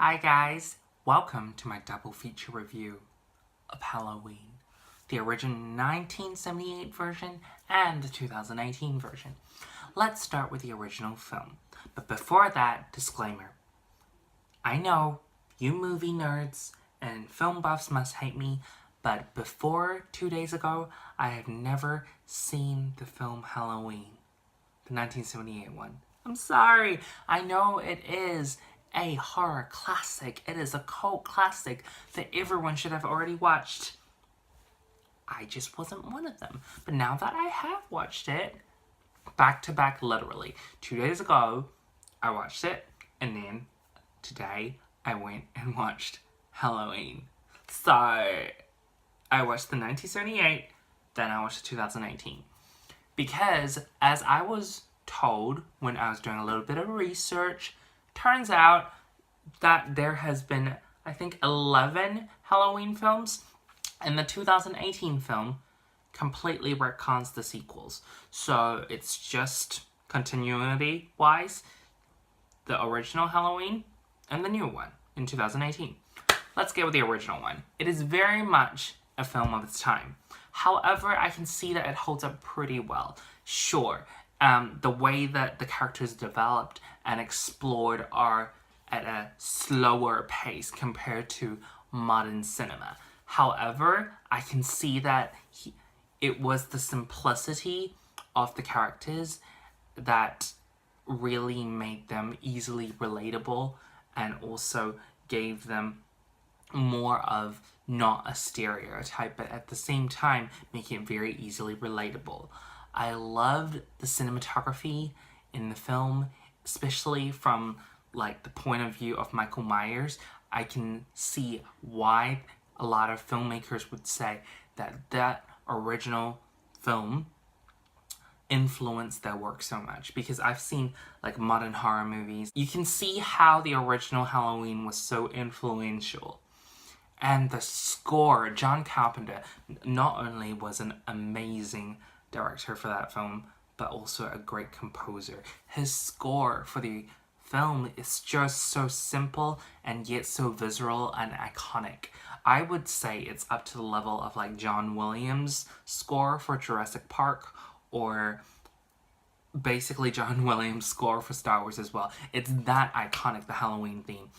Hi guys, welcome to my double feature review of Halloween. The original 1978 version and the 2018 version. Let's start with the original film. But before that, disclaimer. I know you movie nerds and film buffs must hate me, but before 2 days ago, I have never seen the film Halloween. The 1978 one. I'm sorry. I know it is a horror classic. It is a cult classic that everyone should have already watched. I just wasn't one of them. But now that I have watched it, back to back literally, 2 days ago, I watched it, and then today I went and watched Halloween. So, I watched the 1978, then I watched the 2018. Because, as I was told when I was doing a little bit of research, turns out that there has been, I think, 11 Halloween films, and the 2018 film completely retcons the sequels. So it's just continuity-wise, the original Halloween and the new one in 2018. Let's get with the original one. It is very much a film of its time. However, I can see that it holds up pretty well. Sure, the way that the characters developed and explored are at a slower pace compared to modern cinema. However, I can see that it was the simplicity of the characters that really made them easily relatable and also gave them more of not a stereotype, but at the same time making it very easily relatable. I loved the cinematography in the film, especially from like the point of view of Michael Myers. I can see why a lot of filmmakers would say that that original film influenced their work so much, because I've seen like modern horror movies. You can see how the original Halloween was so influential. And the score, John Carpenter not only was an amazing director for that film, but also a great composer. His score for the film is just so simple and yet so visceral and iconic. I would say it's up to the level of like John Williams' score for Jurassic Park, or basically John Williams' score for Star Wars as well. It's that iconic, the Halloween theme.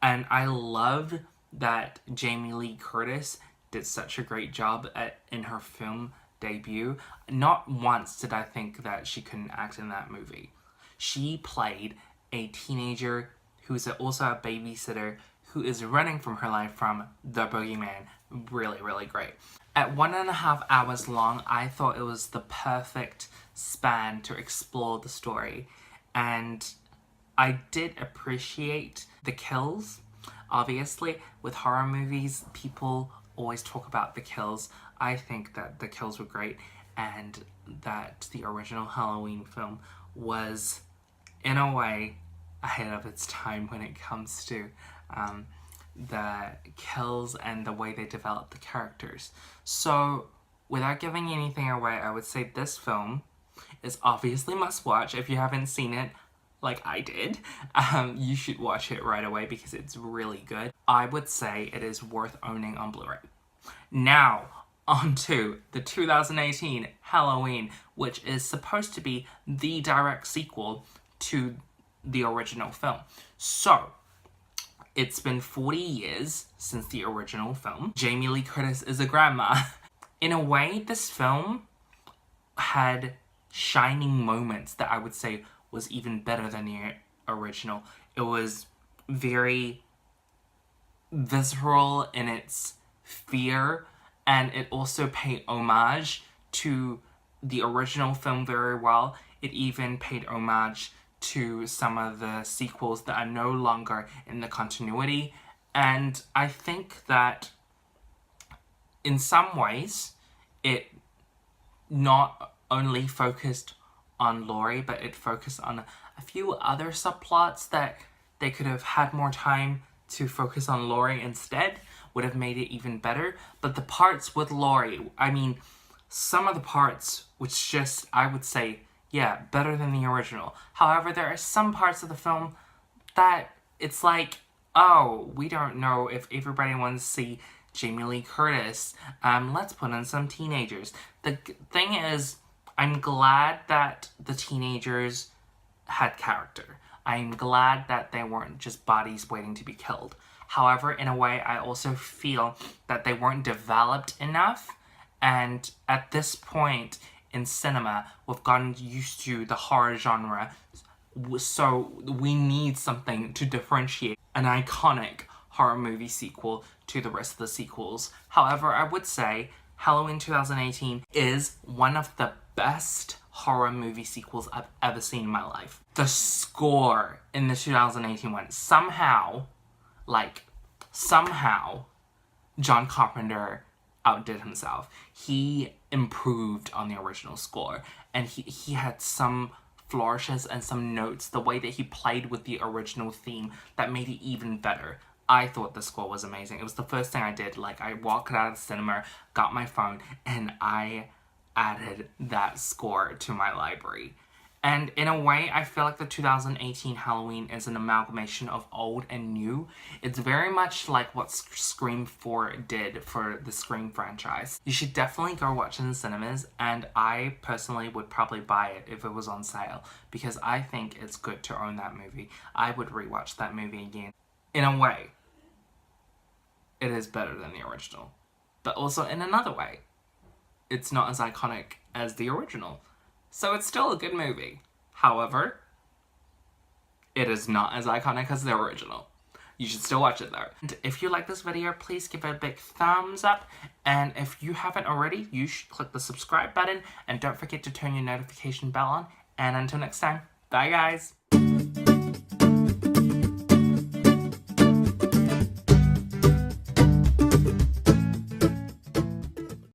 And I loved that Jamie Lee Curtis did such a great job in her film debut. Not once did I think that she couldn't act in that movie. She played a teenager who's also a babysitter who is running from her life from the boogeyman. Really, really great. At 1.5 hours long, I thought it was the perfect span to explore the story. And I did appreciate the kills. Obviously, with horror movies, people always talk about the kills. I think that the kills were great, and that the original Halloween film was, in a way, ahead of its time when it comes to the kills and the way they developed the characters. So, without giving anything away, I would say this film is obviously must-watch. If you haven't seen it, like I did, you should watch it right away because it's really good. I would say it is worth owning on Blu-ray. Now, on to the 2018 Halloween, which is supposed to be the direct sequel to the original film. So, it's been 40 years since the original film. Jamie Lee Curtis is a grandma. In a way, this film had shining moments that I would say was even better than the original. It was very visceral in its fear, and it also paid homage to the original film very well. It even paid homage to some of the sequels that are no longer in the continuity. And I think that in some ways, it not only focused on Laurie, but it focused on a few other subplots that they could have had more time to focus on Laurie instead, would have made it even better. But the parts with Laurie, I mean, some of the parts which just, I would say, yeah, better than the original. However, there are some parts of the film that it's like, oh, we don't know if everybody wants to see Jamie Lee Curtis. Let's put in some teenagers. The thing is, I'm glad that the teenagers had character. I'm glad that they weren't just bodies waiting to be killed. However, in a way, I also feel that they weren't developed enough. And at this point in cinema, we've gotten used to the horror genre, so we need something to differentiate an iconic horror movie sequel to the rest of the sequels. However, I would say Halloween 2018 is one of the best horror movie sequels I've ever seen in my life. The score in the 2018 one, somehow, John Carpenter outdid himself. He improved on the original score, and he had some flourishes and some notes, the way that he played with the original theme, that made it even better. I thought the score was amazing. It was the first thing I did. Like, I walked out of the cinema, got my phone, and I added that score to my library. And in a way, I feel like the 2018 Halloween is an amalgamation of old and new. It's very much like what Scream 4 did for the Scream franchise. You should definitely go watch it in the cinemas, and I personally would probably buy it if it was on sale, because I think it's good to own that movie. I would rewatch that movie again. In a way, it is better than the original. But also in another way, it's not as iconic as the original. So it's still a good movie. However, it is not as iconic as the original. You should still watch it though. And if you like this video, please give it a big thumbs up. And if you haven't already, you should click the subscribe button. And don't forget to turn your notification bell on. And until next time, bye guys!